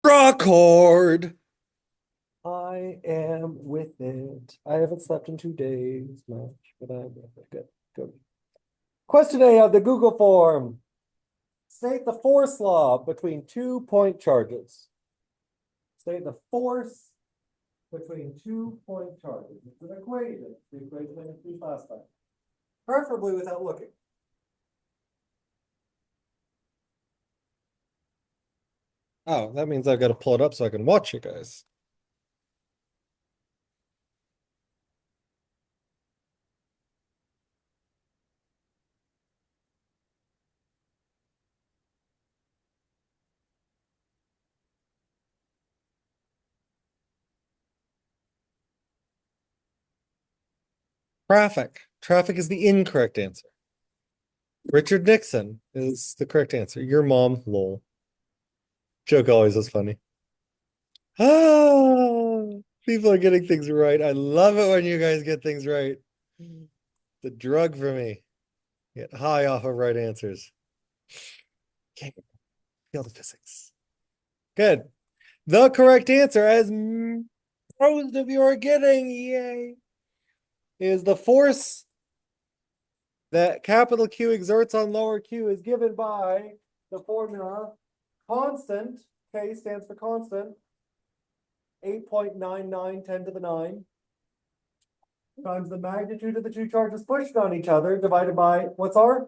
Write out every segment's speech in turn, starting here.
Record. I am with it. I haven't slept in 2 days much, but I'm with it. Good. Good. Question A of the Google form. State the force law between 2-point charges. State the force between 2-point charges. It's an equation. The equation I used last time. Preferably without looking. Oh, that means I've got to pull it up so I can watch you guys. Traffic. Traffic is the incorrect answer. Richard Nixon is the correct answer. Your mom, lol. Joke always was funny. Ah, people are getting things right. I love it when you guys get things right. The drug for me. Get high off of right answers. Can't feel the physics. Good. The correct answer, as most of you are getting, yay, is the force that capital Q exerts on lower q is given by the formula constant, K stands for constant, 8.9910 to the 9 times the magnitude of the two charges pushed on each other divided by, what's our?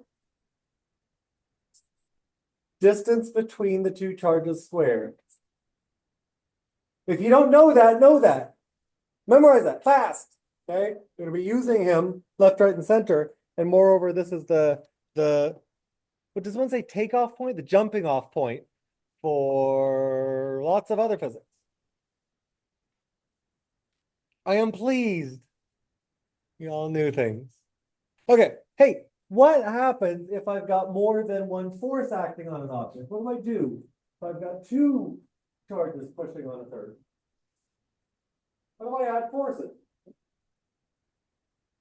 Distance between the two charges squared. If you don't know that, know that. Memorize that fast. Okay, we're going to be using him left, right, and center. And moreover, this is the what does one say, takeoff point? The jumping off point for lots of other physics. I am pleased you all knew things. Okay, hey, what happens if I've got more than one force acting on an object? What do I do if I've got two charges pushing on a third? How do I add forces?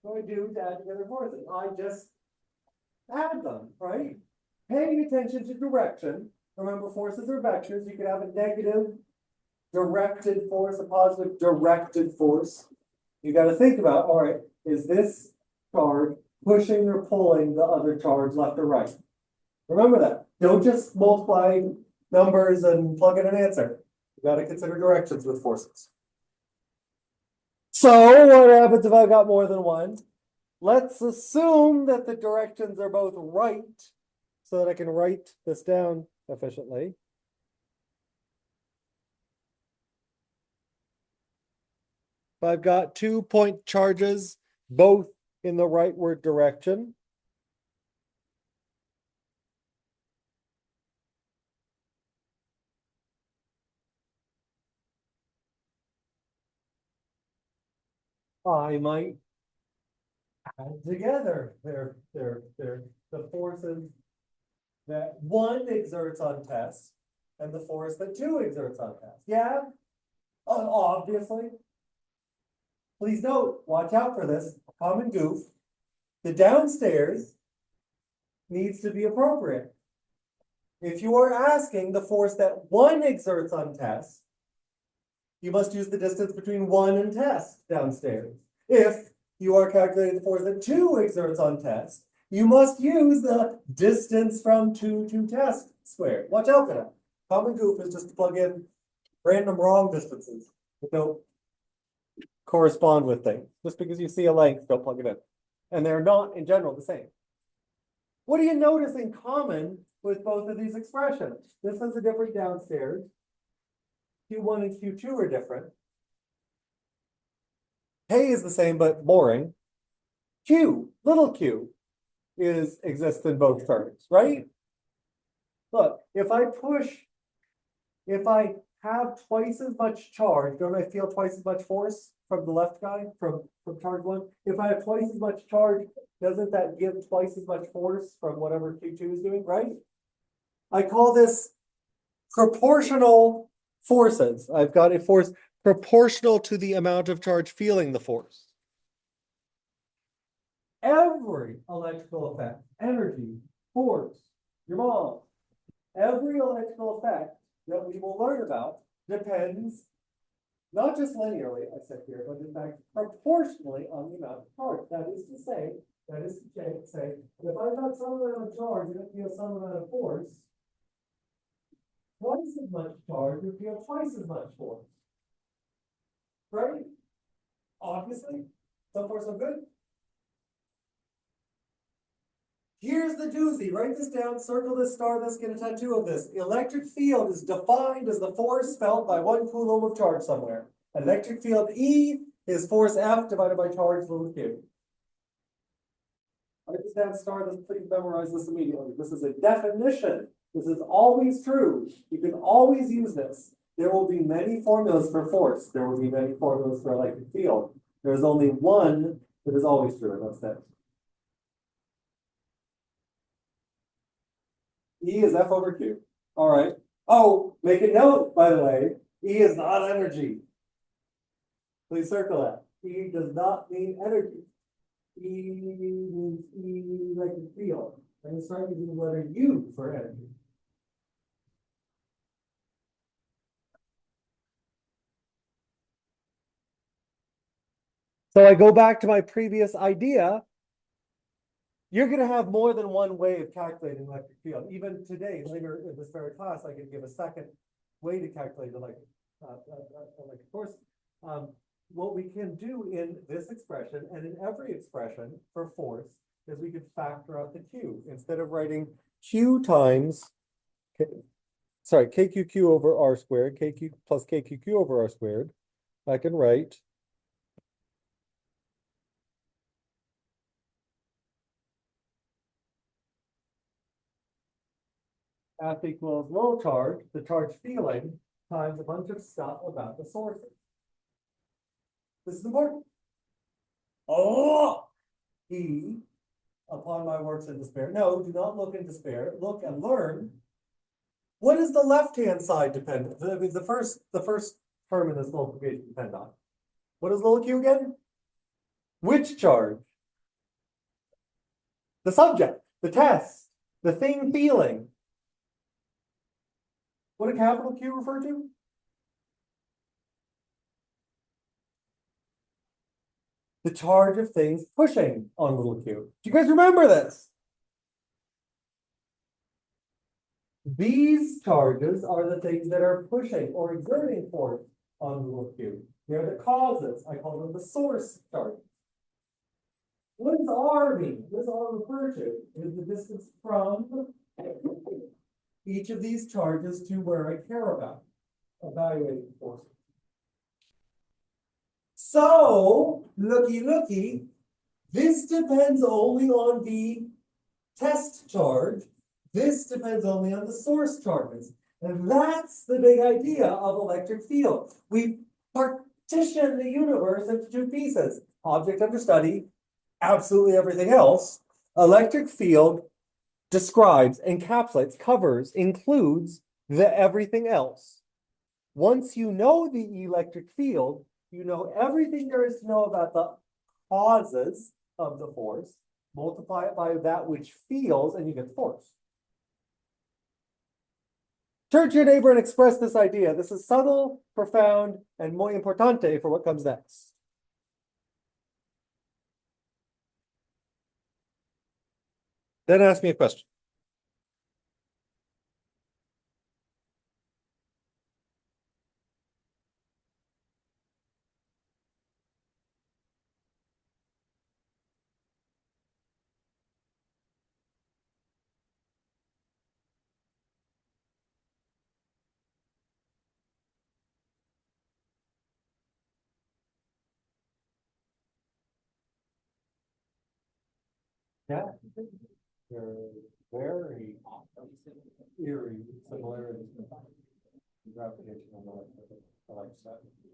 What do I do to add together forces? I just add them, right? Paying attention to direction. Remember, forces are vectors. You could have a negative directed force, a positive directed force. You got to think about, all right, is this charge pushing or pulling the other charge left or right? Remember that. Don't just multiply numbers and plug in an answer. You got to consider directions with forces. So what happens if I've got more than one? Let's assume that the directions are both right so that I can write this down efficiently. If I've got 2-point charges, both in the rightward direction, I might add together the forces that one exerts on test and the force that two exerts on test. Yeah, obviously. Please note, watch out for this common goof. The downstairs needs to be appropriate. If you are asking the force that one exerts on test, you must use the distance between one and test downstairs. If you are calculating the force that two exerts on test, you must use the distance from two to test squared. Watch out for that. Common goof is just to plug in random wrong distances that don't correspond with things. Just because you see a length, don't plug it in. And they're not, in general, the same. What do you notice in common with both of these expressions? This is a different downstairs. Q1 and Q2 are different. K is the same, but boring. Q, little q, exists in both terms, right? Look, if I have twice as much charge, don't I feel twice as much force from the left guy, from charge one? If I have twice as much charge, doesn't that give twice as much force from whatever Q2 is doing, right? I call this proportional forces. I've got a force proportional to the amount of charge feeling the force. Every electrical effect, energy, force, your mom, every electrical effect that we will learn about depends not just linearly, I said here, but in fact proportionally on the amount of charge. That is to say, if I've got some amount of charge and it feels some amount of force, twice as much charge would feel twice as much force. Right? Obviously. So far, so good. Here's the doozy. Write this down, circle this, star this, get a tattoo of this. Electric field is defined as the force felt by 1 coulomb of charge somewhere. Electric field E is force F divided by charge little q. Write this down, star this, please memorize this immediately. This is a definition. This is always true. You can always use this. There will be many formulas for force. There will be many formulas for electric field. There's only one that is always true, and that's that. E is F over Q. All right. Oh, make a note, by the way. E is not energy. Please circle that. E does not mean energy. E means electric field. I'm going to start using the letter U for energy. So I go back to my previous idea. You're going to have more than one way of calculating electric field. Even today, later in this very class, I can give a second way to calculate electric force. What we can do in this expression and in every expression for force is we can factor out the Q. Instead of writing Q times, KQQ over R squared, KQ plus KQQ over R squared, I can write F equals low charge, the charge feeling, times a bunch of stuff about the sources. This is important. Oh, E, upon my works in despair. No, do not look in despair. Look and learn. What does the left-hand side depend on? I mean, the first term in this multiplication depend on. What is little q again? Which charge? The subject, the test, the thing feeling. What did capital Q refer to? The charge of things pushing on little q. Do you guys remember this? These charges are the things that are pushing or exerting force on little q. They're the causes. I call them the source charges. What does R mean? What does R refer to? It is the distance from each of these charges to where I care about evaluating forces. So, looky, this depends only on the test charge. This depends only on the source charges. And that's the big idea of electric field. We partition the universe into two pieces. Object under study, absolutely everything else. Electric field describes, encapsulates, covers, includes the everything else. Once you know the electric field, you know everything there is to know about the causes of the force, multiply it by that which feels, and you get the force. Turn to your neighbor and express this idea. This is subtle, profound, and muy importante for what comes next. Then ask me a question. Yeah, there are very eerie similarities in gravitational electricity.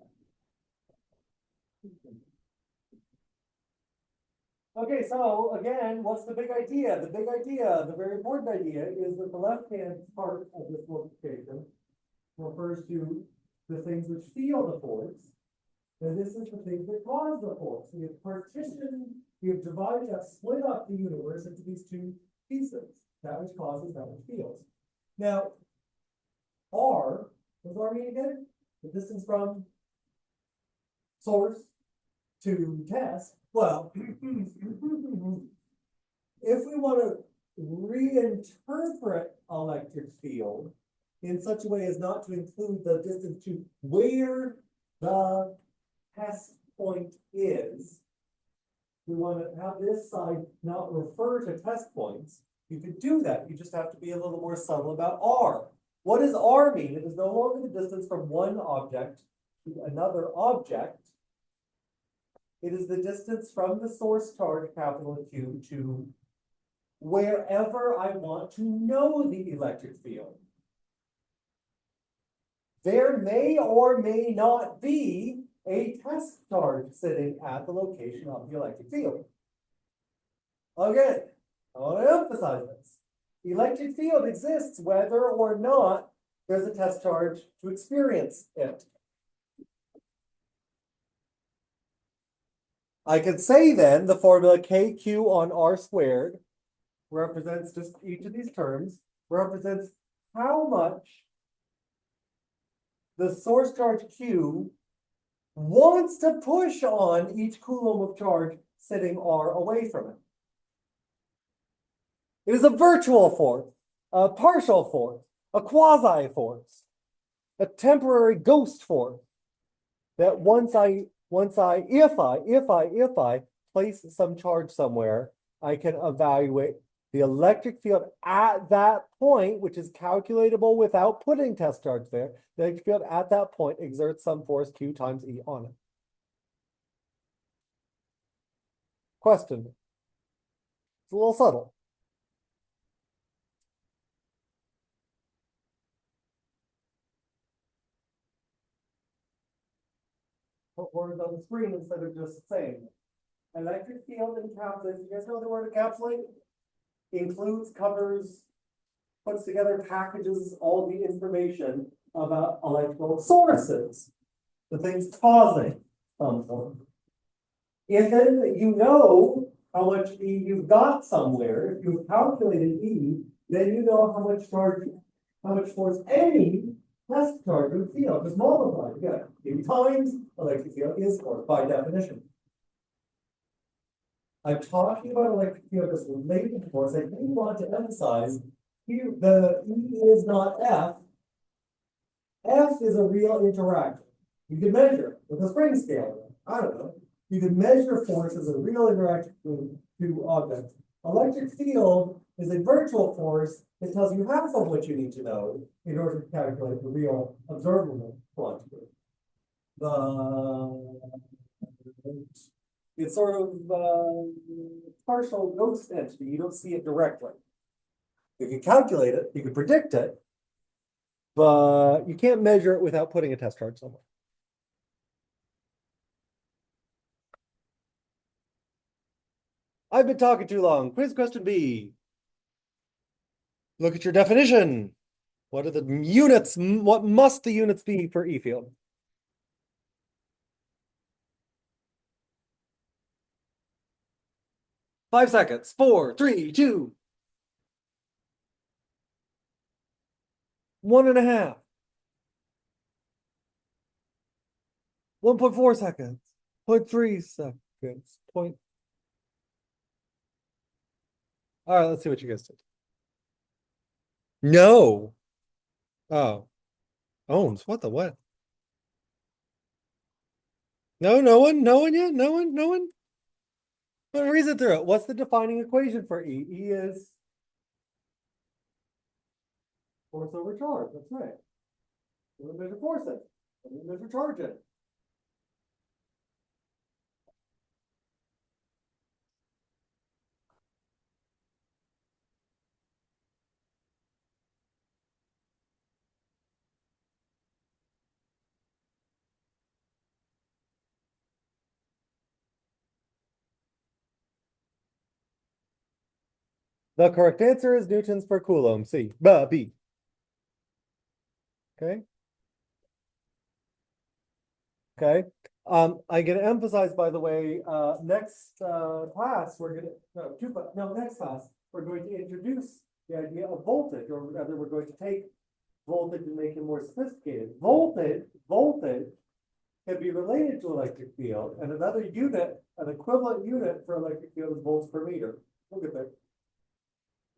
Okay, so again, what's the big idea? The big idea, the very important idea, is that the left-hand part of this multiplication refers to the things which feel the force, and this is the things that cause the force. We have partitioned, we have divided up, split up the universe into these two pieces, that which causes, that which feels. Now, R, what does R mean again? The distance from source to test. Well, if we want to reinterpret electric field in such a way as not to include the distance to where the test point is, we want to have this side not refer to test points. You could do that. You just have to be a little more subtle about R. What does R mean? It is no longer the distance from one object to another object. It is the distance from the source charge, capital Q, to wherever I want to know the electric field. There may or may not be a test charge sitting at the location of the electric field. Again, I want to emphasize this. The electric field exists whether or not there's a test charge to experience it. I could say then the formula KQ on R squared represents just each of these terms, represents how much the source charge Q wants to push on each coulomb of charge sitting R away from it. It is a virtual force, a partial force, a quasi force, a temporary ghost force that if I place some charge somewhere, I can evaluate the electric field at that point, which is calculatable without putting test charge there. The electric field at that point exerts some force Q times E on it. Question. It's a little subtle. Put words on the screen instead of just saying. Electric field encapsulates, you guys know the word encapsulate? Includes, covers, puts together, packages all the information about electrical sources, the things causing some form. If then you know how much E you've got somewhere, if you've calculated E, then you know how much charge, how much force any test charge would feel. Just multiply again. E times electric field is force by definition. I'm talking about electric field as related to force. I really want to emphasize here the E is not F. F is a real interaction. You can measure it with a spring scale. I don't know. You can measure force as a real interaction between two objects. Electric field is a virtual force that tells you half of what you need to know in order to calculate the real observable quantity. It's sort of partial ghost entity. You don't see it directly. You can calculate it, you can predict it, but you can't measure it without putting a test charge somewhere. I've been talking too long. Quiz question B. Look at your definition. What are the units? What must the units be for E field? Five seconds. 4, 3, 2. 1.5. 1.4 seconds. 0.3 seconds. All right, let's see what you guys did. No. Oh. Owns. What the what? No, no one yet? No one? But reason through it. What's the defining equation for E? E is force over charge. That's right. We're going to measure force it. We're going to measure charge it. The correct answer is newtons per coulomb. C. B. Okay. Okay. I'm going to emphasize, by the way, next class, we're going to, next class, we're going to introduce the idea of voltage, or rather, we're going to take voltage and make it more sophisticated. Voltage can be related to electric field, and another unit, an equivalent unit for electric field is volts per meter. Look at that.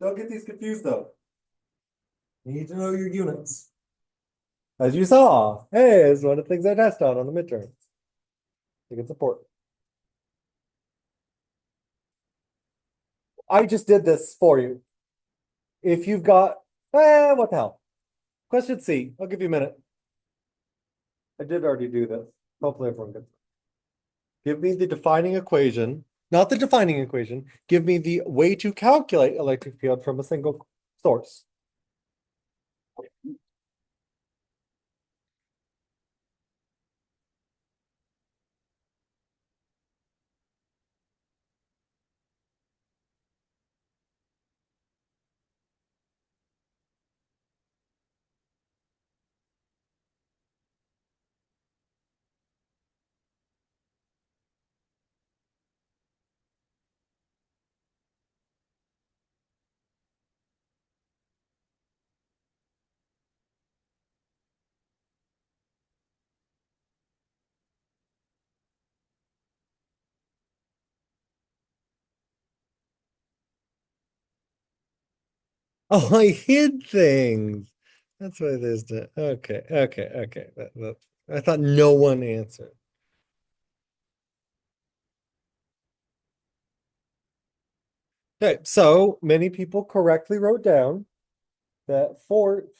Don't get these confused though. You need to know your units. As you saw, hey, it's one of the things I test on the midterms. I think it's important. I just did this for you. If you've got, what the hell? Question C, I'll give you a minute. I did already do this. Hopefully everyone gets it. Give me the defining equation, not the defining equation. Give me the way to calculate electric field from a single source. Oh, I hid things. That's why there's the, okay. I thought no one answered. Okay, so many people correctly wrote down that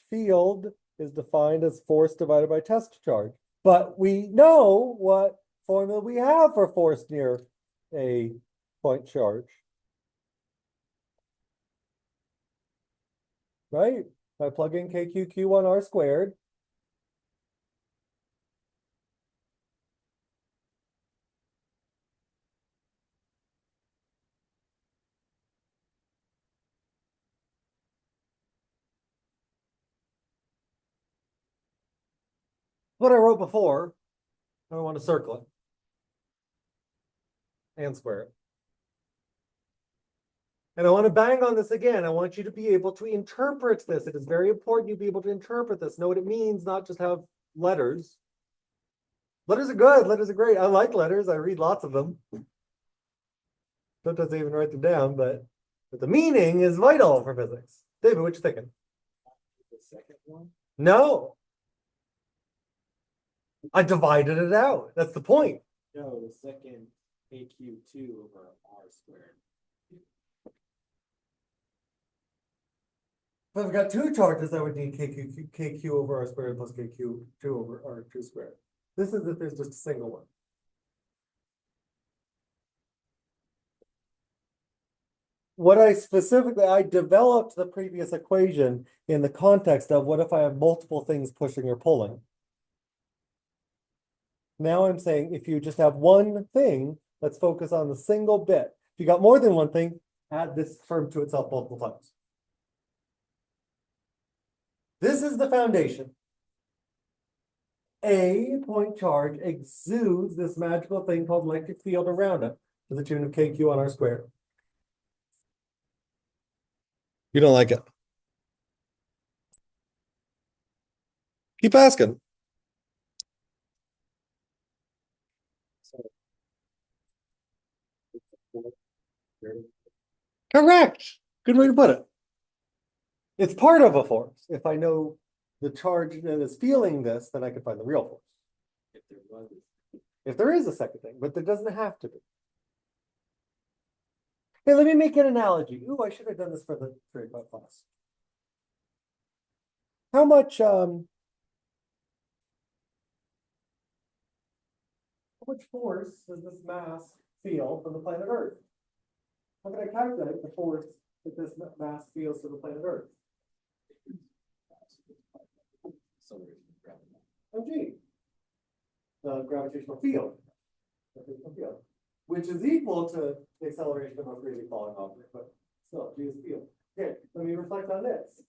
field is defined as force divided by test charge. But we know what formula we have for force near a point charge. Right? By plugging KQQ1R squared. What I wrote before, I want to circle it and square it. And I want to bang on this again. I want you to be able to interpret this. It is very important you be able to interpret this, know what it means, not just have letters. Letters are good. Letters are great. I like letters. I read lots of them. Sometimes I even write them down, but the meaning is vital for physics. David, what you thinking? The second one? No. I divided it out. That's the point. No, the second AQ2 over R squared. If I've got two charges, I would need KQ over R squared plus KQ2 over R2 squared. This is if there's just a single one. What I developed the previous equation in the context of what if I have multiple things pushing or pulling. Now I'm saying if you just have one thing, let's focus on the single bit. If you got more than one thing, add this term to itself multiple times. This is the foundation. A point charge exudes this magical thing called electric field around it to the tune of KQ on R squared. You don't like it. Keep asking. Correct. Good way to put it. It's part of a force. If I know the charge that is feeling this, then I can find the real force. If there was. If there is a second thing, but there doesn't have to be. Hey, let me make an analogy. Ooh, I should have done this for the trade class. How much force does this mass feel from the planet Earth? How can I calculate the force that this mass feels to the planet Earth? G. The gravitational field. Which is equal to the acceleration of a freely falling object, but still, G is field. Okay, let me reflect on this.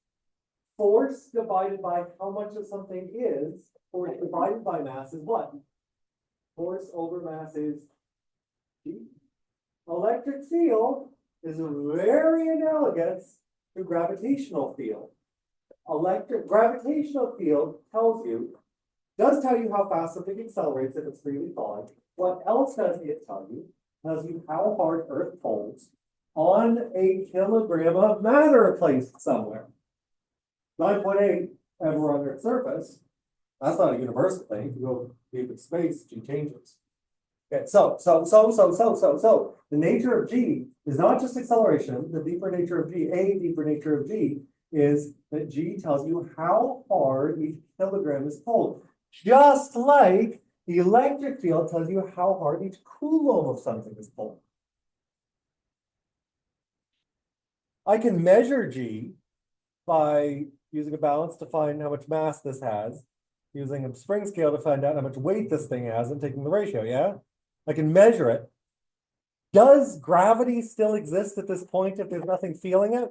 Force divided by how much of something is, force divided by mass is what? Force over mass is G. Electric field is very analogous to gravitational field. electric gravitational field does tell you how fast something accelerates if it's freely falling. What else does it tell you? Tells you how hard Earth pulls on a kilogram of matter placed somewhere. 9.8 ever on Earth's surface. That's not a universal thing. If you go deep in space, G changes. Okay, so the nature of G is not just acceleration. The deeper nature of G, a deeper nature of G, is that G tells you how hard each kilogram is pulled. Just like the electric field tells you how hard each coulomb of something is pulled. I can measure G by using a balance to find how much mass this has, using a spring scale to find out how much weight this thing has, and taking the ratio, yeah? I can measure it. Does gravity still exist at this point if there's nothing feeling it?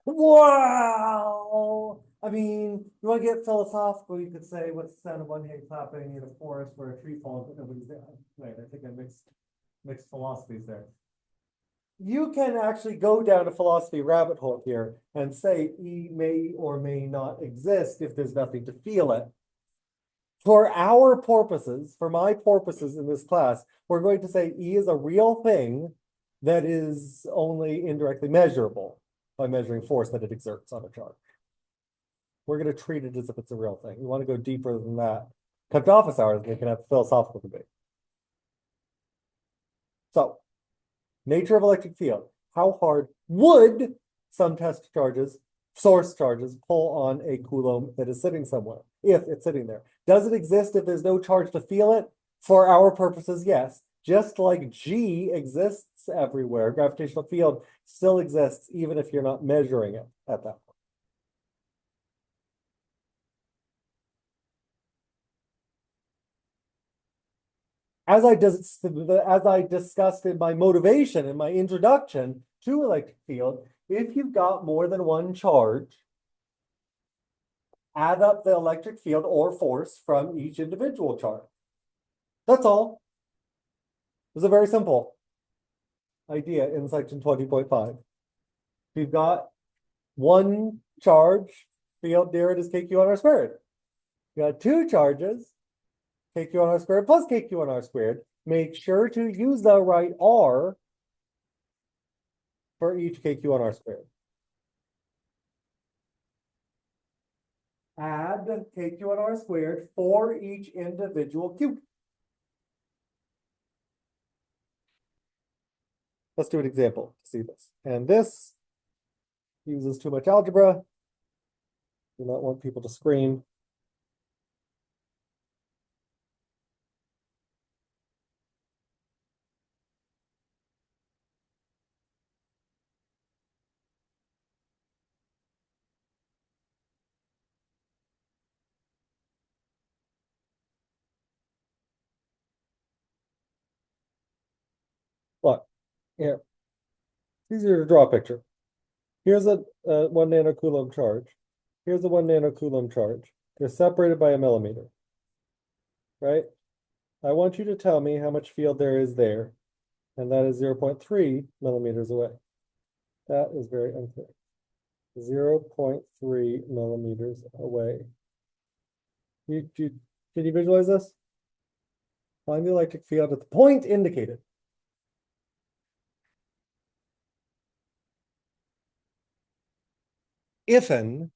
Wow! I mean, you want to get philosophical, you could say, what's the sound of one hand clapping in a forest where a tree falls, but nobody's there. Wait, I think I mixed philosophies there. You can actually go down a philosophy rabbit hole here and say E may or may not exist if there's nothing to feel it. For our purposes, for my purposes in this class, we're going to say E is a real thing that is only indirectly measurable by measuring force that it exerts on a charge. We're going to treat it as if it's a real thing. You want to go deeper than that. Come to office hours, we can have philosophical debate. So, nature of electric field. How hard would some test charges, source charges, pull on a coulomb that is sitting somewhere, if it's sitting there? Does it exist if there's no charge to feel it? For our purposes, yes. Just like G exists everywhere, gravitational field still exists even if you're not measuring it at that point. As I discussed in my motivation, in my introduction to electric field, if you've got more than one charge, add up the electric field or force from each individual charge. That's all. It's a very simple idea in section 20.5. If you've got one charge, field near it is KQ1R squared. You got two charges, KQ1R squared plus KQ1R squared. Make sure to use the right R for each KQ1R squared. Add KQ1R squared for each individual Q. Let's do an example to see this. And this uses too much algebra. Do not want people to scream. Look, here. It's easier to draw a picture. Here's a 1 nanocoulomb charge. Here's a 1 nanocoulomb charge. They're separated by a millimeter, right? I want you to tell me how much field there is there, and that is 0.3 millimeters away. That is very unclear. 0.3 millimeters away. Can you visualize this? Find the electric field at the point indicated. If'n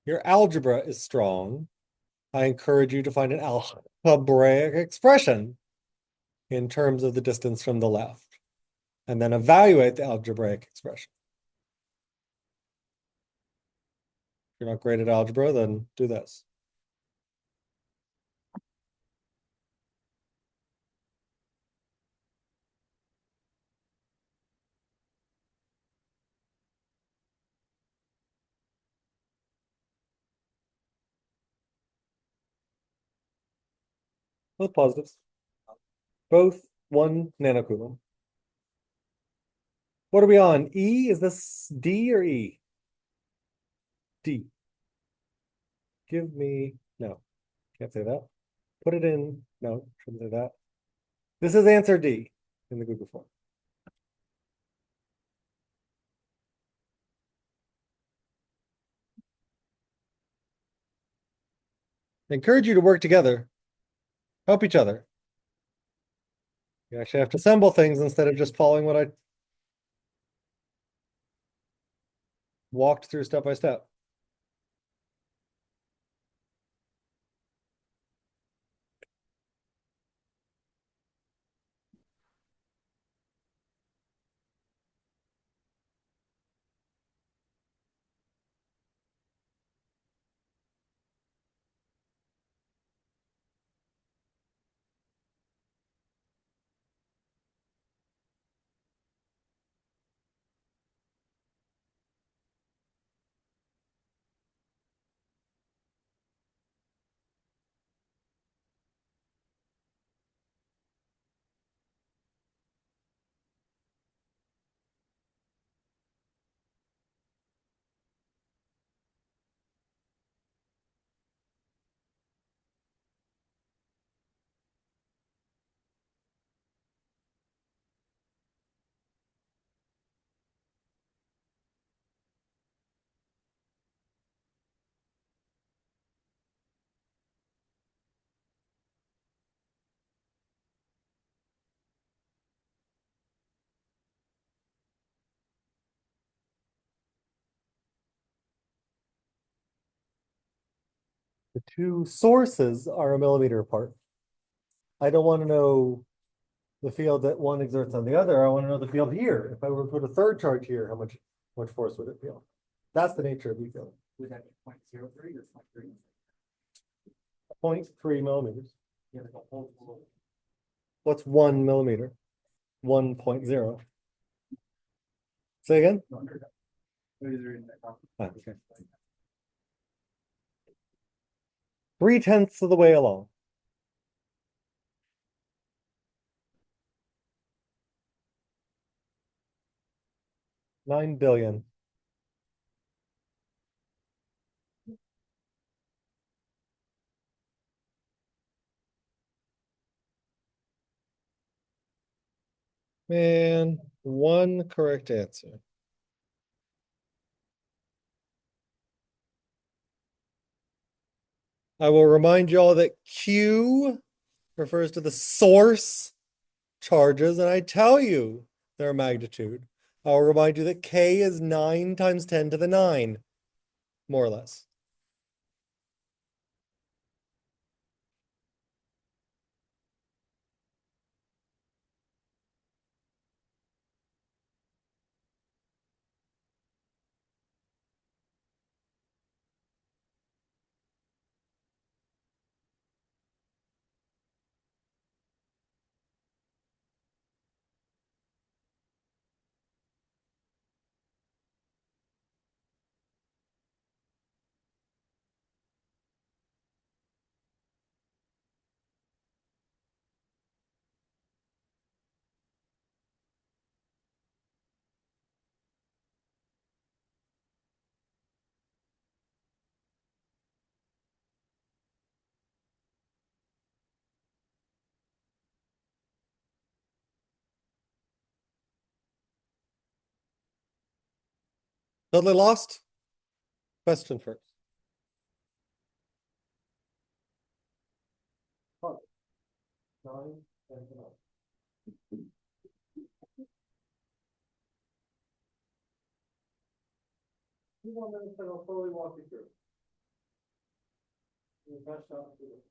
your algebra is strong, I encourage you to find an algebraic expression in terms of the distance from the left, and then evaluate the algebraic expression. If you're not great at algebra, then do this. Both positives. Both 1 nanocoulomb. What are we on? E? Is this D or E? D. Give me, no, can't say that. Put it in, no, shouldn't say that. This is answer D in the Google form. I encourage you to work together, help each other. You actually have to assemble things instead of just following what I walked through step by step. The two sources are a millimeter apart. I don't want to know the field that one exerts on the other. I want to know the field here. If I were to put a third charge here, how much force would it feel? That's the nature of the field. Would that be 0.03 or 0.3? 0.3 millimeters. Yeah, like a whole. What's 1 millimeter? 1.0. Say again? Okay. 3/10 of the way along. $9 billion. Man, one correct answer. I will remind you all that Q refers to the source charges, and I tell you their magnitude. I'll remind you that K is 9 times 10 to the 9, more or less. Totally lost? Question first. Five, 9, 10 to 9. Few more minutes and I'll fully walk you through. Your best shot to do it.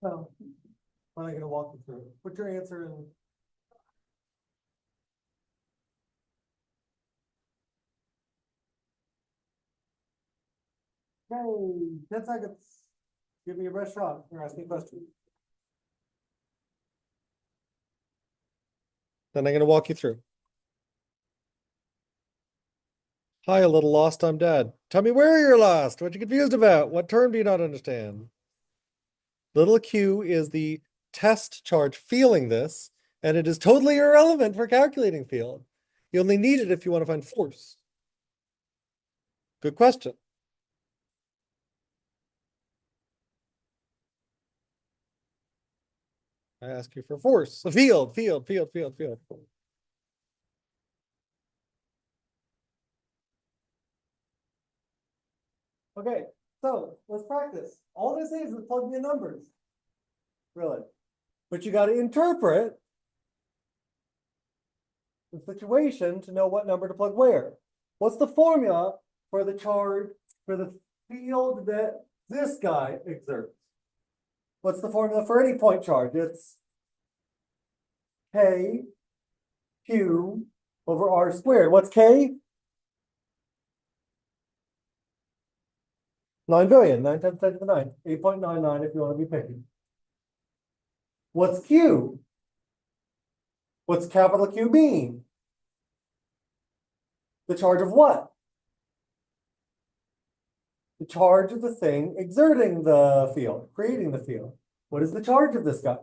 So, I'm not gonna walk you through it. Put your answer in. Hey, 10 seconds. Give me your best shot. You're asking a question. Then I'm gonna walk you through. Hi, a little lost, I'm Dad. Tell me where you're lost. What you confused about? What term do you not understand? Little q is the test charge feeling this, and it is totally irrelevant for calculating field. You only need it if you want to find force. Good question. I ask you for force. A field. Okay, so let's practice. All this is plug in numbers. Really. But you got to interpret the situation to know what number to plug where. What's the formula for the charge for the field that this guy exerts? What's the formula for any point charge? It's K Q over R squared. What's K? 9 billion, 9 times 10 to the 9, 8.99 if you want to be picky. What's Q? What's capital Q mean? The charge of what? The charge of the thing exerting the field, creating the field. What is the charge of this guy?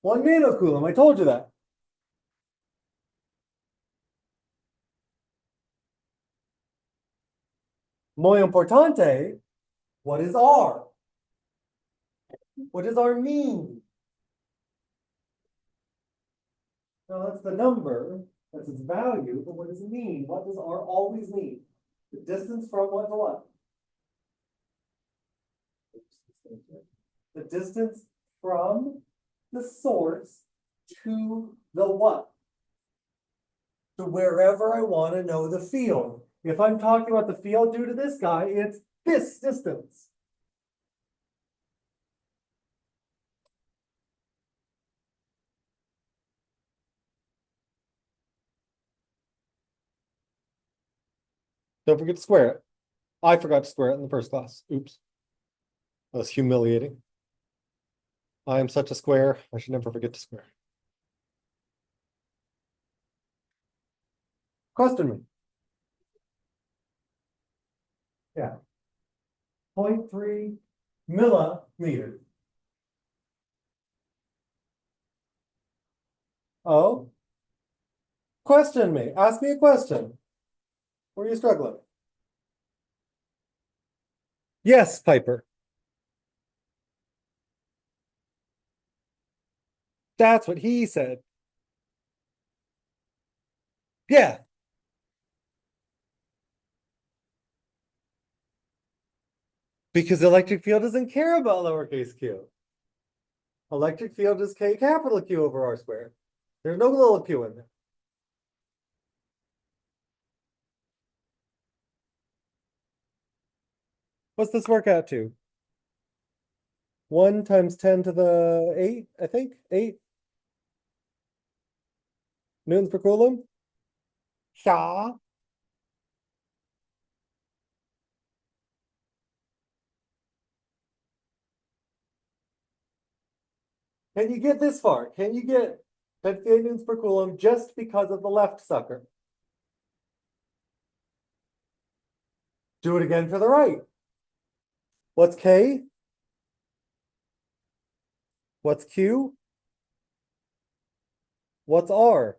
1 nanocoulomb, I told you that. Muy importante, what is R? What does R mean? Now that's the number, that's its value, but what does it mean? What does R always mean? The distance from what to what? The distance from the source to the what? To wherever I want to know the field. If I'm talking about the field due to this guy, it's this distance. Don't forget to square it. I forgot to square it in the first class. Oops. That's humiliating. I am such a square. I should never forget to square. Question me. Yeah. 0.3 millimeters. Oh. Question me. Ask me a question. Where are you struggling? Yes, Piper. That's what he said. Yeah. Because the electric field doesn't care about lowercase q. Electric field is K capital Q over R squared. There's no little q in there. What's this work out to? 1 times 10 to the 8, I think? 8 newtons per coulomb? Yeah. Can you get this far? Can you get 10 newtons per coulomb just because of the left sucker? Do it again for the right. What's K? What's Q? What's R?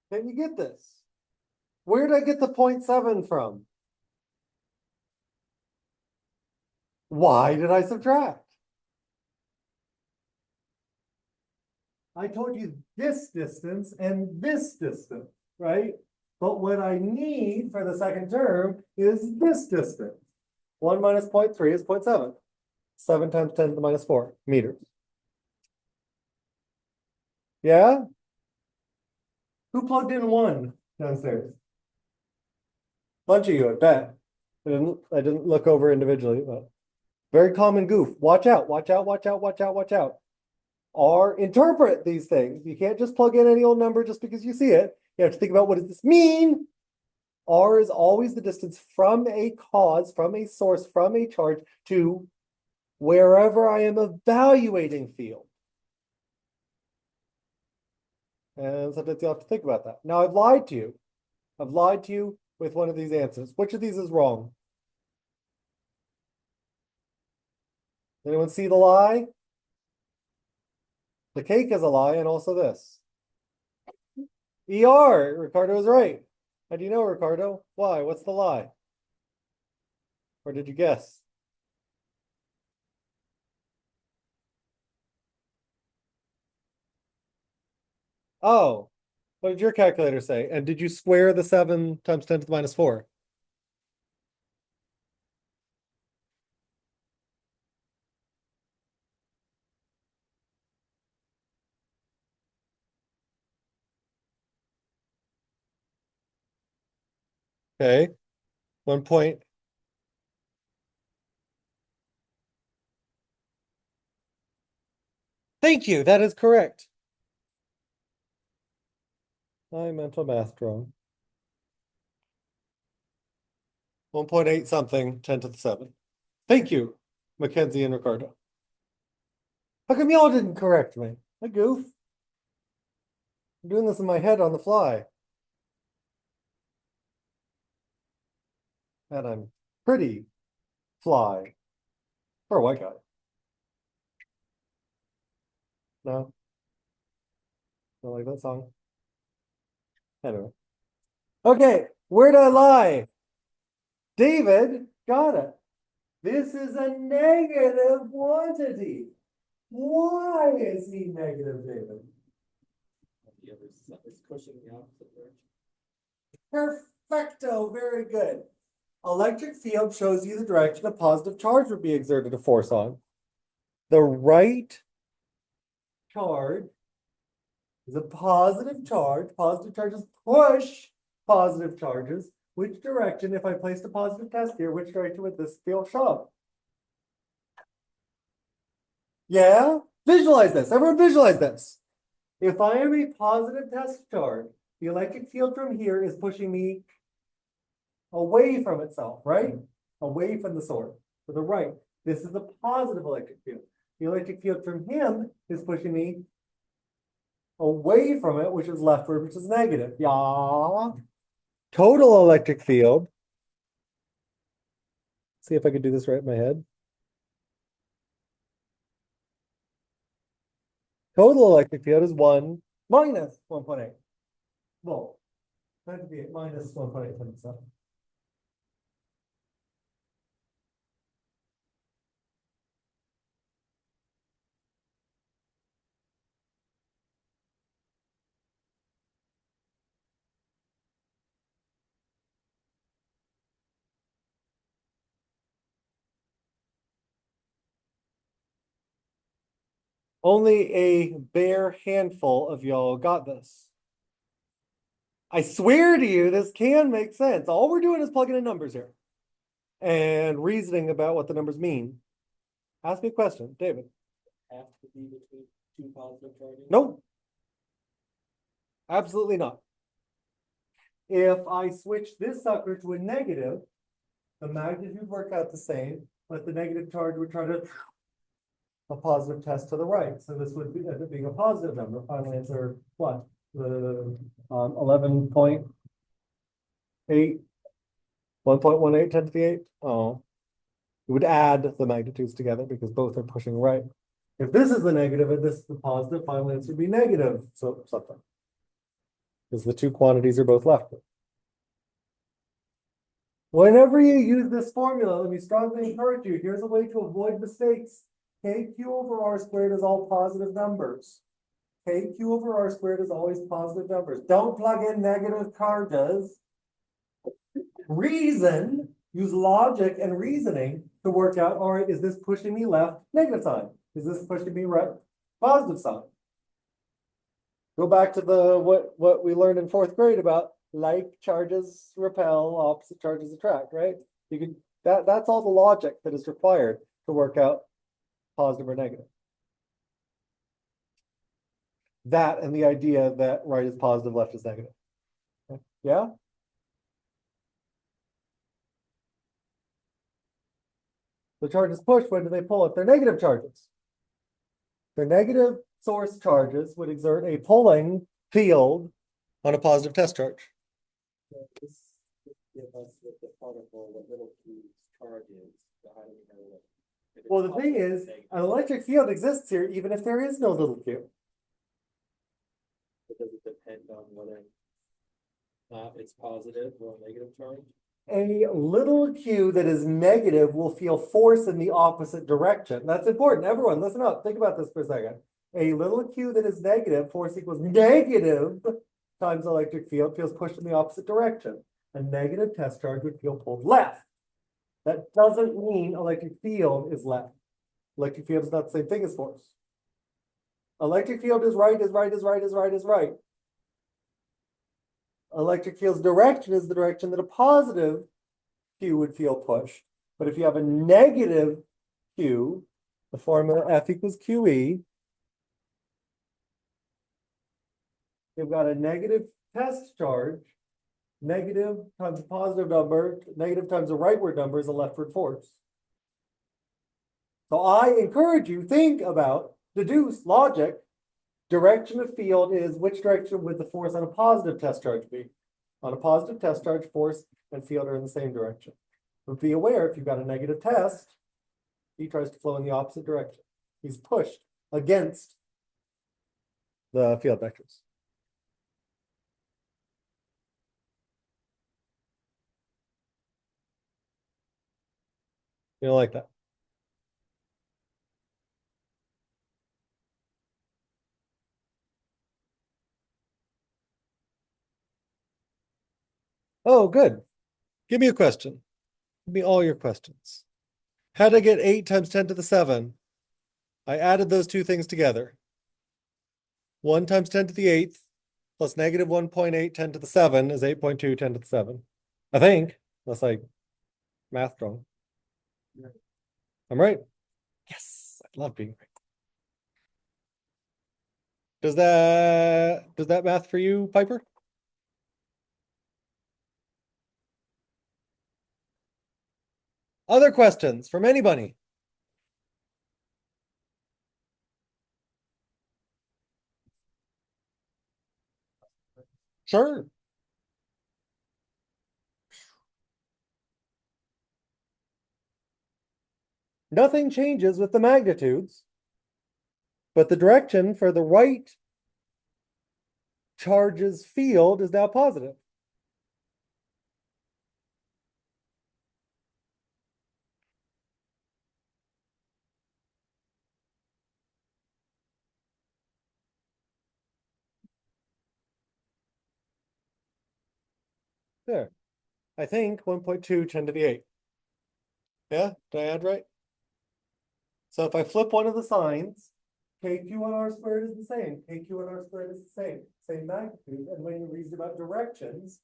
Can you get this? Where did I get the 0.7 from? Why did I subtract? I told you this distance and this distance, right? But what I need for the second term is this distance. 1 minus 0.3 is 0.7. 7 times 10 to the minus 4 meters. Yeah? Who plugged in 1 downstairs? Bunch of you, I bet. I didn't look over individually, but very common goof. Watch out, watch out, watch out, watch out, watch out. Interpret these things. You can't just plug in any old number just because you see it. You have to think about, what does this mean? R is always the distance from a cause, from a source, from a charge to wherever I am evaluating field. And sometimes you have to think about that. Now I've lied to you. I've lied to you with one of these answers. Which of these is wrong? Anyone see the lie? The cake is a lie, and also this. ER, Ricardo is right. How do you know, Ricardo? Why? What's the lie? Or did you guess? Oh, what did your calculator say? And did you square the 7 times 10 to the minus 4? Okay. 1 point. Thank you. That is correct. My mental math wrong. 1.8 something, 10 to the 7. Thank you, Mackenzie and Ricardo. How come y'all didn't correct me? I goof. I'm doing this in my head on the fly. And I'm pretty fly for a white guy. No? Don't like that song? Anyway. Okay, where did I lie? David got it. This is a negative quantity. Why is he negative, David? The other side is pushing the opposite direction. Perfecto, very good. Electric field shows you the direction a positive charge would be exerted a force on. The right charge is a positive charge. Positive charges push positive charges. Which direction, if I placed a positive test here, which direction would this field shove? Yeah? Visualize this. Everyone visualize this. If I am a positive test charge, the electric field from here is pushing me away from itself, right? Away from the source, to the right. This is a positive electric field. The electric field from him is pushing me away from it, which is leftward, which is negative. Yeah. Total electric field. See if I could do this right in my head. Total electric field is 1 minus 1.8 volt. That would be minus 1.8 times 7. Only a bare handful of y'all got this. I swear to you, this can make sense. All we're doing is plugging in numbers here and reasoning about what the numbers mean. Ask me a question, David. Have to be between two positive charges? Nope. Absolutely not. If I switch this sucker to a negative, the magnitude would work out the same, but the negative charge would try to a positive test to the right. So this would end up being a positive number. Final answer, what? 11.8, 1.18 10 to the 8. Oh, it would add the magnitudes together because both are pushing right. If this is the negative and this is the positive, final answer would be negative. So something. Because the two quantities are both left. Whenever you use this formula, let me strongly encourage you, here's a way to avoid mistakes. KQ over R squared is all positive numbers. KQ over R squared is always positive numbers. Don't plug in negative charges. Reason, use logic and reasoning to work out, all right, is this pushing me left? Negative sign. Is this pushing me right? Positive sign. Go back to the what we learned in fourth grade about like charges repel, opposite charges attract, right? You can that's all the logic that is required to work out positive or negative. That and the idea that right is positive, left is negative. Yeah? The charges push, when do they pull? If they're negative charges. Their negative source charges would exert a pulling field on a positive test charge. Give us with the particle, what little q's charge is, so how do we know what? if it's Well, the thing positive or is, negative? an electric field exists here even if there is no little q. But does it depend on whether it's positive or negative charge? A little q that is negative will feel force in the opposite direction. That's important. Everyone, listen up. Think about this for a second. A little q that is negative, force equals negative times electric field, feels pushed in the opposite direction. A negative test charge would feel pulled left. That doesn't mean electric field is left. Electric field is not the same thing as force. Electric field is right, is right, is right, is right, is right. Electric field's direction is the direction that a positive Q would feel pushed. But if you have a negative Q, the formula F equals QE, you've got a negative test charge, negative times a positive number, negative times a rightward number is a leftward force. So I encourage you, think about, deduce, logic. Direction of field is which direction would the force on a positive test charge be? On a positive test charge, force and field are in the same direction. But be aware, if you've got a negative test, he tries to flow in the opposite direction. He's pushed against the field vectors. You don't like that? Oh, good. Give me a question. Give me all your questions. How did I get 8 times 10 to the 7? I added those two things together. 1 times 10 to the 8th plus negative 1.8 10 to the 7 is 8.2 10 to the 7. I think, unless I math wrong. I'm right. Yes, I love being right. Does that math for you, Piper? Other questions from anybody? Sure. Nothing changes with the magnitudes, but the direction for the right charge's field is now positive. There. I think 1.2 10 to the 8. Yeah, did I add right? So if I flip one of the signs, KQ on R squared is the same. KQ on R squared is the same magnitude. And when you read about directions,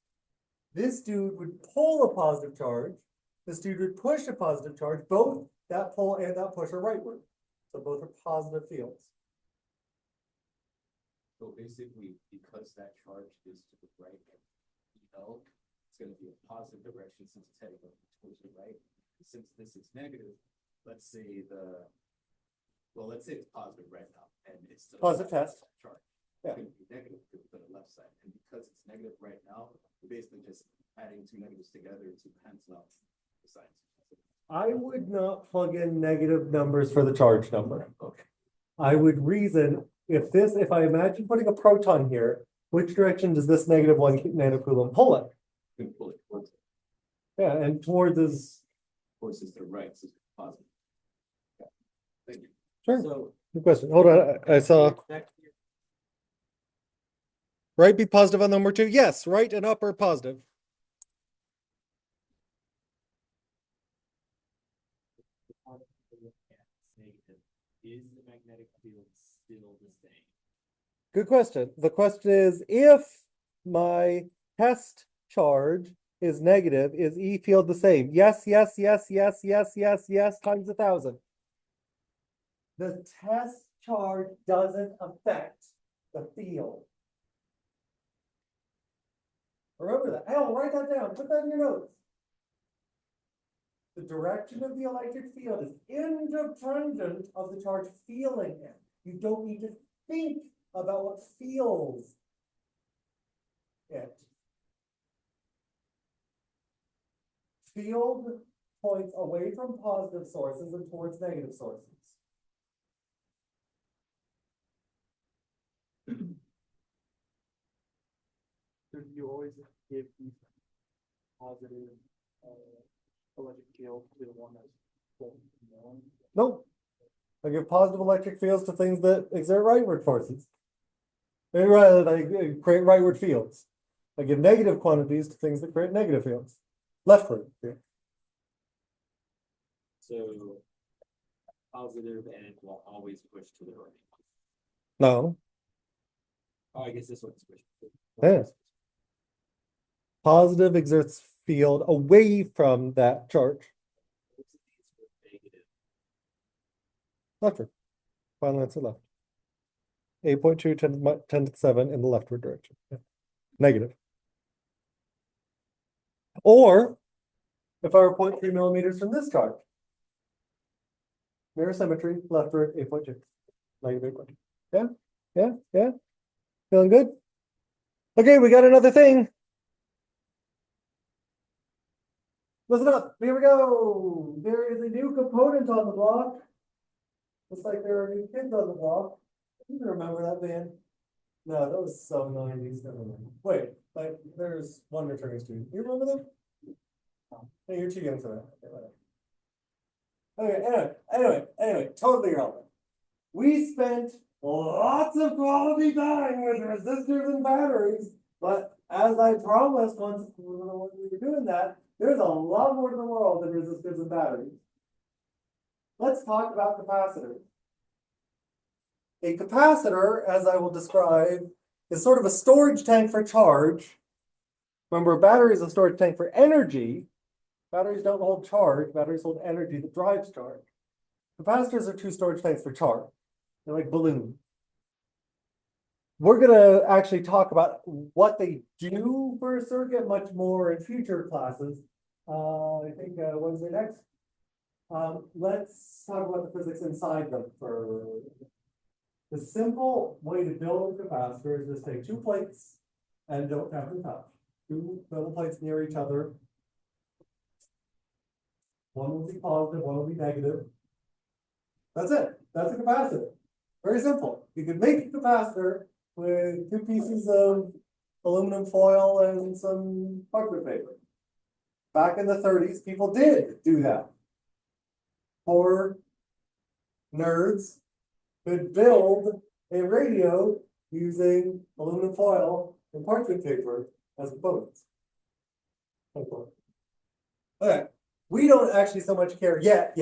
this dude would pull a positive charge. This dude would push a positive charge. Both that pull and that push are rightward. So both are positive fields. So basically, because that charge is to the right, it's gonna be a positive direction since it's heading towards the right. Since this is negative, let's say let's say it's positive right now, and it's the Positive test. charge. Yeah. It's gonna be negative to the left side, and because it's negative right now, we're basically just adding two negatives together to cancel out the signs. I would not plug in negative numbers for the charge number. Okay. I would reason if I imagine putting a proton here, which direction does this -1 nanocoulomb pull it? You can pull it towards it. Yeah, and towards is, Force is to the right, so it's positive. Okay. Thank you. sure, So. good question. Hold on, I saw, right be positive on number two. Yes, right and up are positive. Is the magnetic field still the same? Good question. The question is, if my test charge is negative, is E field the same? Yes, yes, yes, yes, yes, yes, yes, times 1,000. The test charge doesn't affect the field. Remember that. Hell, write that down. Put that in your notes. The direction of the electric field is independent of the charge feeling it. You don't need to think about what feels it. Field points away from positive sources and towards negative sources. So you always give the positive electric field to the one that's known? Nope. I give positive electric fields to things that exert rightward forces. Rather, they create rightward fields. I give negative quantities to things that create negative fields. Leftward fields. So positive and will always push to the right. No. Oh, I guess this one's pushed. Yeah. Positive exerts field away from that charge. Negative. Leftward. Final answer left. 8.2 10 to the 7 in the leftward direction. Yeah. Negative. Or if I were 0.3 millimeters from this charge. Mirror symmetry, leftward, 8.2. Negative 8.2. Yeah, yeah, yeah. Feeling good? Okay, we got another thing. Listen up, here we go. There is a new component on the block. Just like there are new kids on the block. You can remember that band? No, that was so 90s. Never mind. Wait, like there's one returning student. You remember them? Hey, you're too young for that. Okay, anyway, totally irrelevant. We spent lots of quality time with resistors and batteries, but as I promised once we were doing that, there's a lot more to the world than resistors and batteries. Let's talk about capacitors. A capacitor, as I will describe, is sort of a storage tank for charge. Remember, a battery is a storage tank for energy. Batteries don't hold charge, batteries hold energy that drives charge. Capacitors are two storage tanks for charge. They're like balloons. We're gonna actually talk about what they do for a circuit much more in future classes. I think Wednesday next. Let's talk about the physics inside them for the simple way to build a capacitor is just take two plates and don't have them touch. Two metal plates near each other. One will be positive, one will be negative. That's it. That's a capacitor. Very simple. You could make a capacitor with two pieces of aluminum foil and some parchment paper. Back in the 30s, people did do that. Poor nerds could build a radio using aluminum foil and parchment paper as components. Okay, we don't actually so much care yet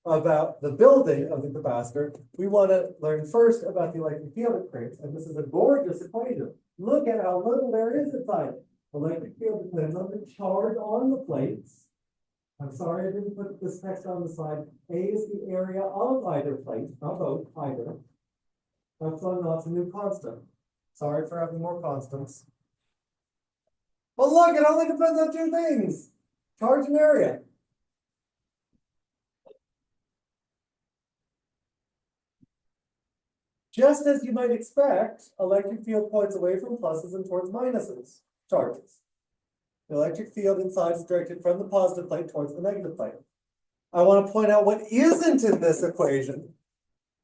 about the building of the capacitor. We want to learn first about the electric field it creates, and this is a gorgeous equation. Look at how little there is inside. Electric field depends on the charge on the plates. I'm sorry I didn't put this text on the slide. A is the area of either plate, not both, either. Epsilon naught's a new constant. Sorry for having more constants. But look, it only depends on two things. Charge and area. Just as you might expect, electric field points away from pluses and towards minuses, charges. The electric field inside is directed from the positive plate towards the negative plate. I want to point out what isn't in this equation.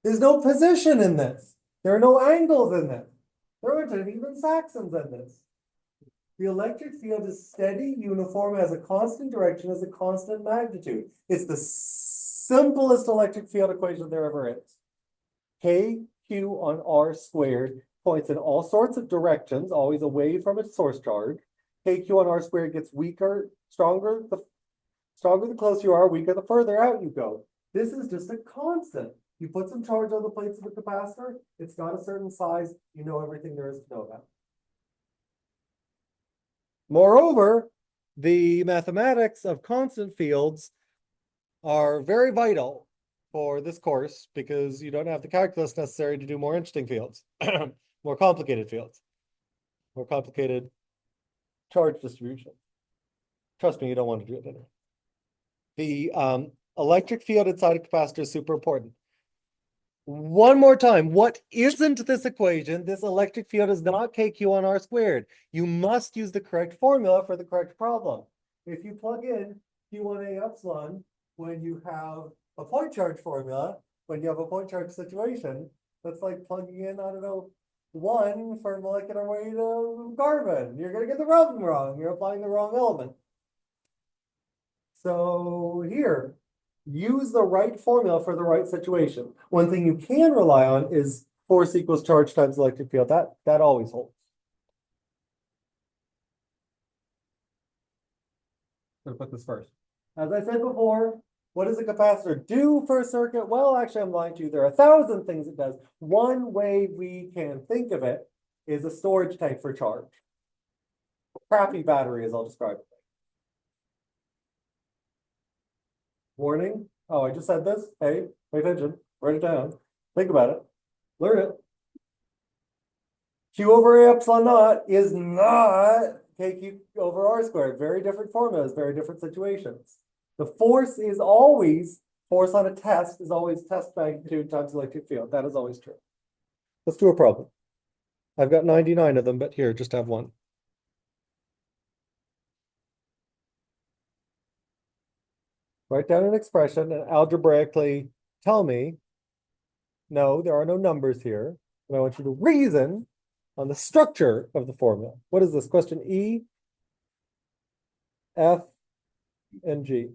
There's no position in this. There are no angles in this. There aren't even saxons in this. The electric field is steady, uniform, has a constant direction, has a constant magnitude. It's the simplest electric field equation there ever is. KQ on R squared points in all sorts of directions, always away from its source charge. KQ on R squared gets weaker, stronger the closer you are, weaker the further out you go. This is just a constant. You put some charge on the plates of the capacitor, it's got a certain size, you know everything there is to know about. Moreover, the mathematics of constant fields are very vital for this course because you don't have the calculus necessary to do more interesting fields, more complicated fields, more complicated charge distribution. Trust me, you don't want to do it anyway. The electric field inside a capacitor is super important. One more time, what isn't this equation? This electric field is not KQ on R squared. You must use the correct formula for the correct problem. If you plug in Q1A epsilon when you have a point charge formula, when you have a point charge situation, that's like plugging in, I don't know, 1 for molecular weight of carbon. You're going to get the problem wrong. You're applying the wrong element. So here, use the right formula for the right situation. One thing you can rely on is force equals charge times electric field. That always holds. I'm gonna put this first. As I said before, what does a capacitor do for a circuit? Well, actually, I'm lying to you. There are 1,000 things it does. One way we can think of it is a storage tank for charge. Crappy battery, as I'll describe it. Warning. Oh, I just said this. Hey, pay attention. Write it down. Think about it. Learn it. Q over A epsilon naught is not KQ over R squared. Very different formulas, very different situations. The force is always, force on a test is always test magnitude times electric field. That is always true. Let's do a problem. I've got 99 of them, but here, just have one. Write down an expression and algebraically tell me, no, there are no numbers here. And I want you to reason on the structure of the formula. What is this? Question E, F, and G.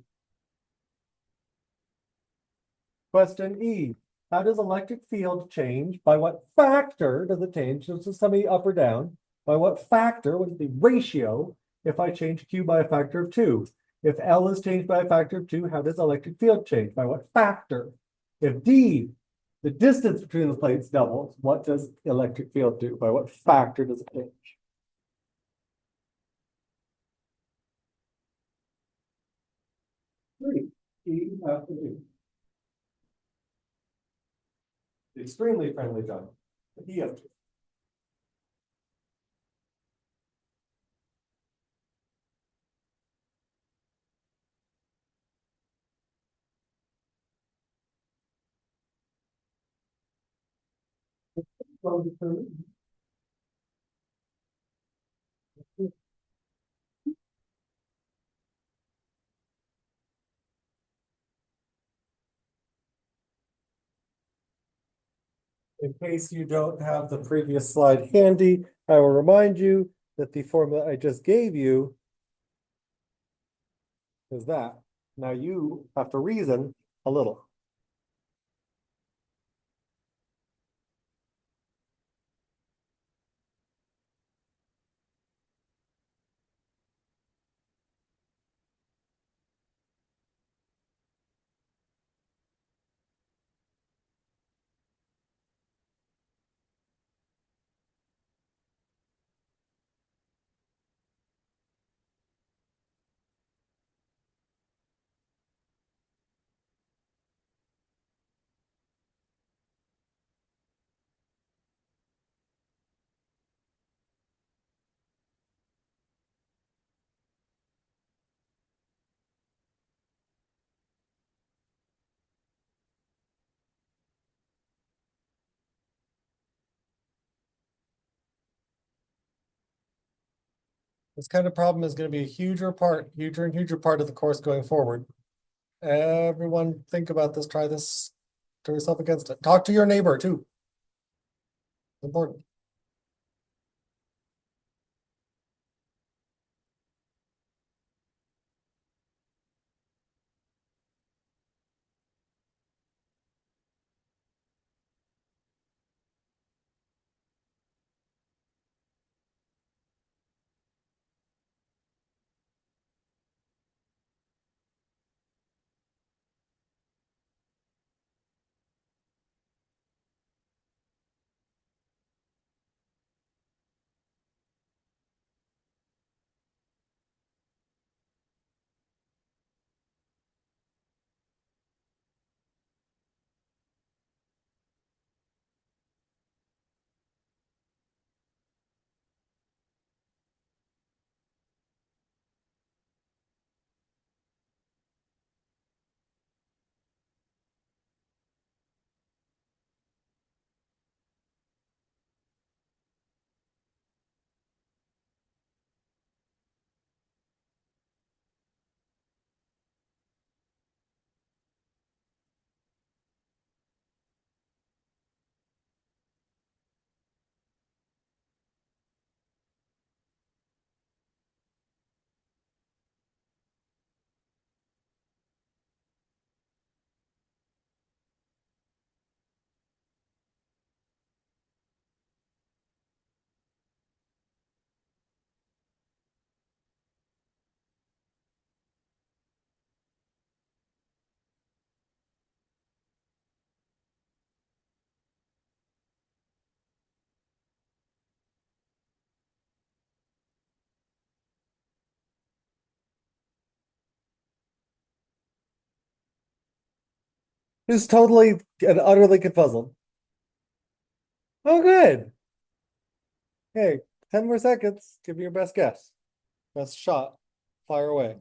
Question E, how does electric field change? By what factor does it change? So just tell me up or down. By what factor, what is the ratio if I change Q by a factor of 2? If L is changed by a factor of 2, how does electric field change? By what factor? If D, the distance between the plates doubles, what does electric field do? By what factor does it change? Three. E, F, and G. Extremely friendly, John. E, F, G. In case you don't have the previous slide handy, I will remind you that the formula I just gave you is that. Now you have to reason a little. This kind of problem is going to be a huger and huger part of the course going forward. Everyone think about this, try this, turn yourself against it. Talk to your neighbor too. Important. Who's totally and utterly confuzzled. Oh, good. Hey, 10 more seconds. Give me your best guess. Best shot. Fire away.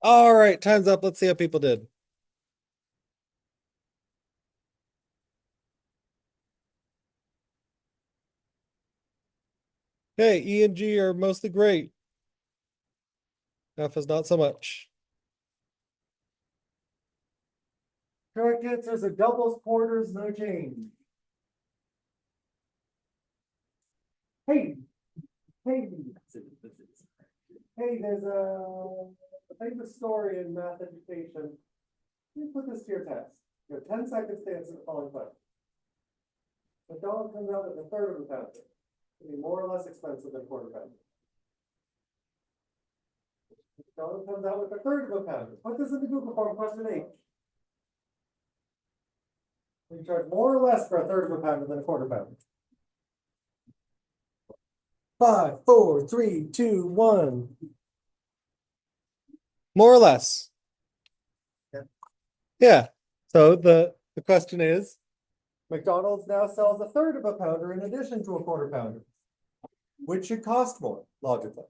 All right, time's up. Let's see how people did. Okay, E and G are mostly great. F is not so much. Correct answers are doubles, quarters, no change. Hey, hey, hey, there's a famous story in math education. You put this to your test. You have 10 seconds to answer the following question. The dog comes out with a third of a pound. It'd be more or less expensive than a quarter pound. The dog comes out with a third of a pound. Put this in the Google form, question H. You charge more or less for a third of a pound than a quarter pound. 5, 4, 3, 2, 1. More or less. Yeah. So the question is, McDonald's now sells a third of a pounder in addition to a quarter pounder. Which should cost more, logically?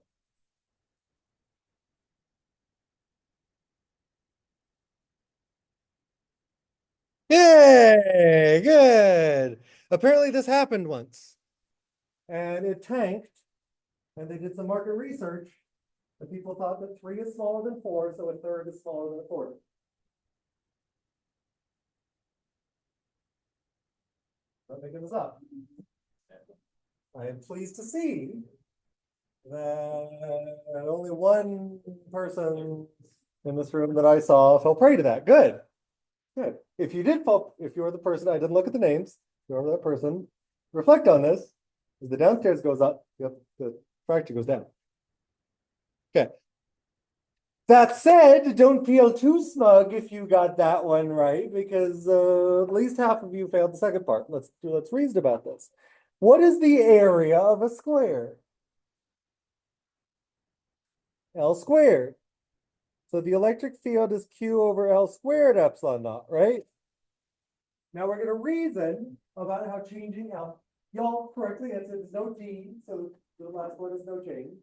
Yay, good. Apparently this happened once. And it tanked. And they did some market research. And people thought that 3 is smaller than 4, so a third is smaller than a quarter. Not making this up. I am pleased to see that only one person in this room that I saw fell prey to that. Good. Good. If you did fall, if you're the person, I didn't look at the names, whoever that person, reflect on this. As the downstairs goes up, the fracture goes down. Okay. That said, don't feel too smug if you got that one right, because at least half of you failed the second part. Let's reason about this. What is the area of a square? L squared. So the electric field is Q over L squared epsilon naught, right? Now we're going to reason about how changing L. Y'all correctly answered there's no T, so the last one is no change.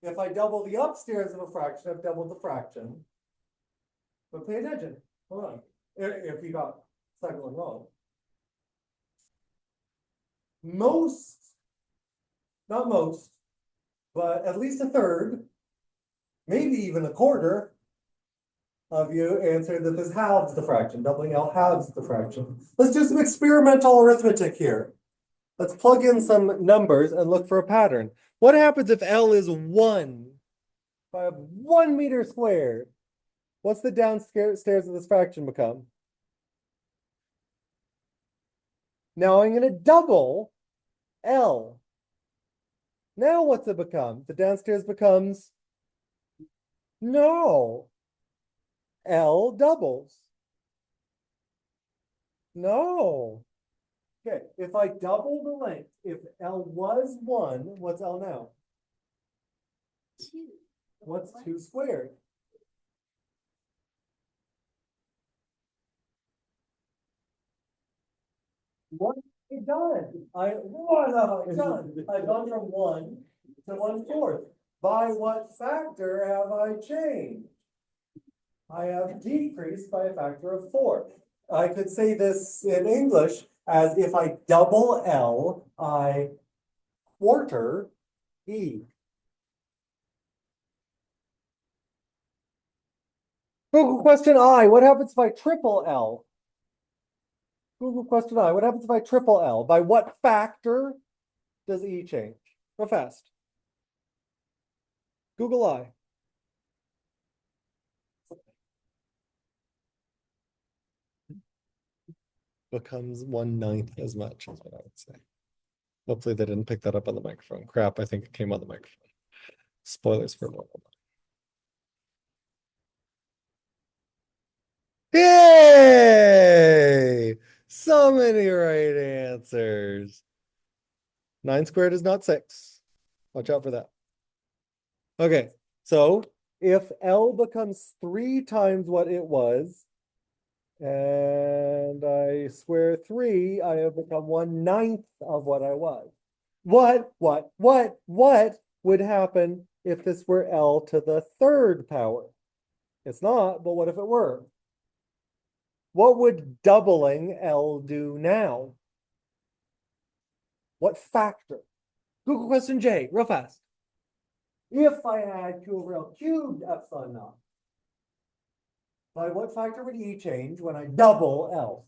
If I double the upstairs of a fraction, I've doubled the fraction. But pay attention. Hold on. If you got the second one wrong. Most, not most, but at least a third, maybe even a quarter of you answered that this halves the fraction. Doubling L halves the fraction. Let's do some experimental arithmetic here. Let's plug in some numbers and look for a pattern. What happens if L is 1? If I have 1 meter squared, what's the downstairs of this fraction become? Now I'm going to double L. Now what's it become? The downstairs becomes no. L doubles. No. Okay, if I double the length, if L was 1, what's L now? 2. What's 2 squared? What have I done? What have I done? I've gone from 1 to 1/4. By what factor have I changed? I have decreased by a factor of 4. I could say this in English as if I double L, I quarter E. Google question I, what happens if I triple L? Google question I, what happens if I triple L? By what factor does E change? Go fast. Google I. becomes 1/9 as much, is what I would say. Hopefully they didn't pick that up on the microphone. Crap, I think it came on the microphone. Spoilers for normal. Yay! So many right answers. 9 squared is not 6. Watch out for that. Okay, so if L becomes 3 times what it was, and I square 3, I have become 1/9 of what I was. What would happen if this were L to the 3rd power? It's not, but what if it were? What would doubling L do now? What factor? Google question J, real fast. If I had Q over L cubed epsilon naught, by what factor would E change when I double L?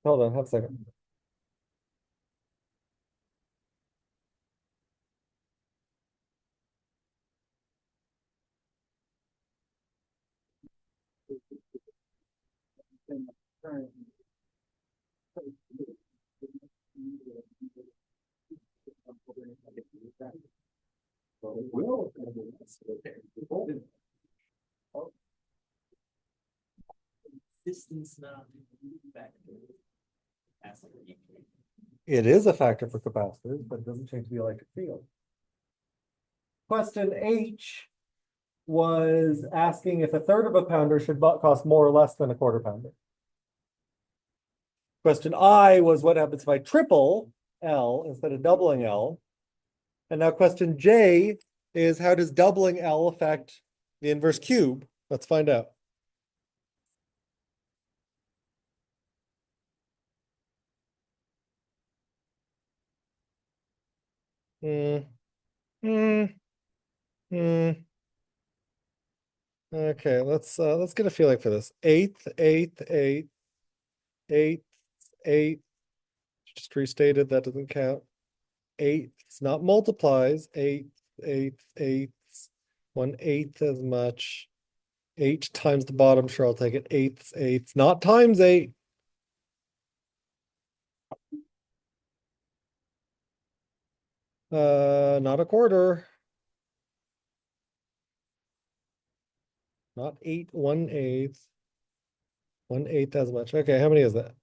Hold on, have a second. Distance not factor. It is a factor for capacitors, but it doesn't change the electric field. Question H was asking if 1/3 of a pounder should cost more or less than a 1/4 pounder. Question I was what happens if I triple L instead of doubling L? And now question J is how does doubling L affect the inverse cube? Let's find out. Hmm. Hmm. Hmm. Okay, let's get a feeling for this. Eighth, eighth, eighth, eighth, eighth. Just restated, that doesn't count. Eighths, not multiplies. Eighth, eighth, eighths. 1/8 as much. 8 times the bottom, sure, I'll take it. Eighths, eighths, not times 8. Not a quarter. Not 8, 1/8. 1/8 as much. Okay, how many is that?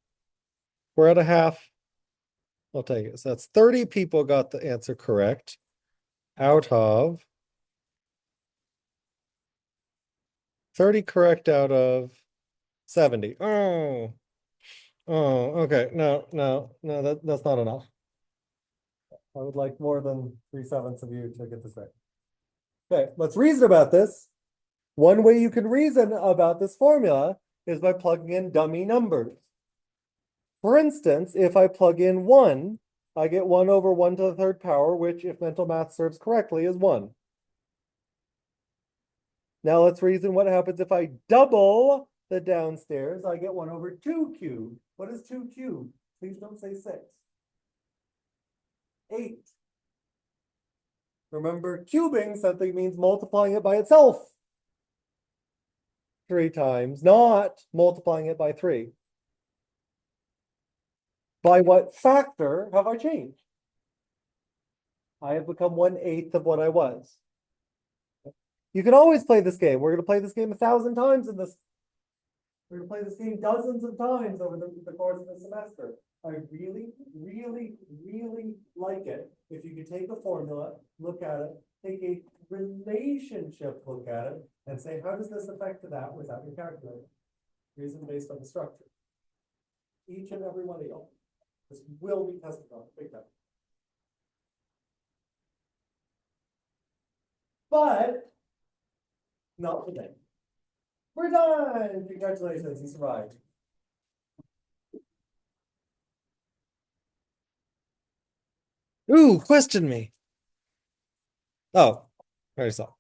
We're at a half. I'll take it. So that's 30 people got the answer correct out of 30 correct out of 70. Oh, okay. No, that's not enough. I would like more than 3/7 of you to get this right. Okay, let's reason about this. One way you can reason about this formula is by plugging in dummy numbers. For instance, if I plug in 1, I get 1 over 1 to the 3rd power, which, if mental math serves correctly, is 1. Now let's reason what happens if I double the downstairs. I get 1 over 2 cubed. What is 2 cubed? Please don't say 6. 8. Remember, cubing something means multiplying it by itself 3 times, not multiplying it by 3. By what factor have I changed? I have become 1/8 of what I was. You can always play this game. We're going to play this game 1,000 times in this. We're going to play this game dozens of times over the course of the semester. I really, really, really like it if you could take a formula, look at it, take a relationship look at it, and say, how does this affect that without your calculator? Reason based on the structure. Each and every one of y'all. This will be tested on big time. But not today. We're done. Congratulations, you survived. Ooh, question me. Oh, I already saw.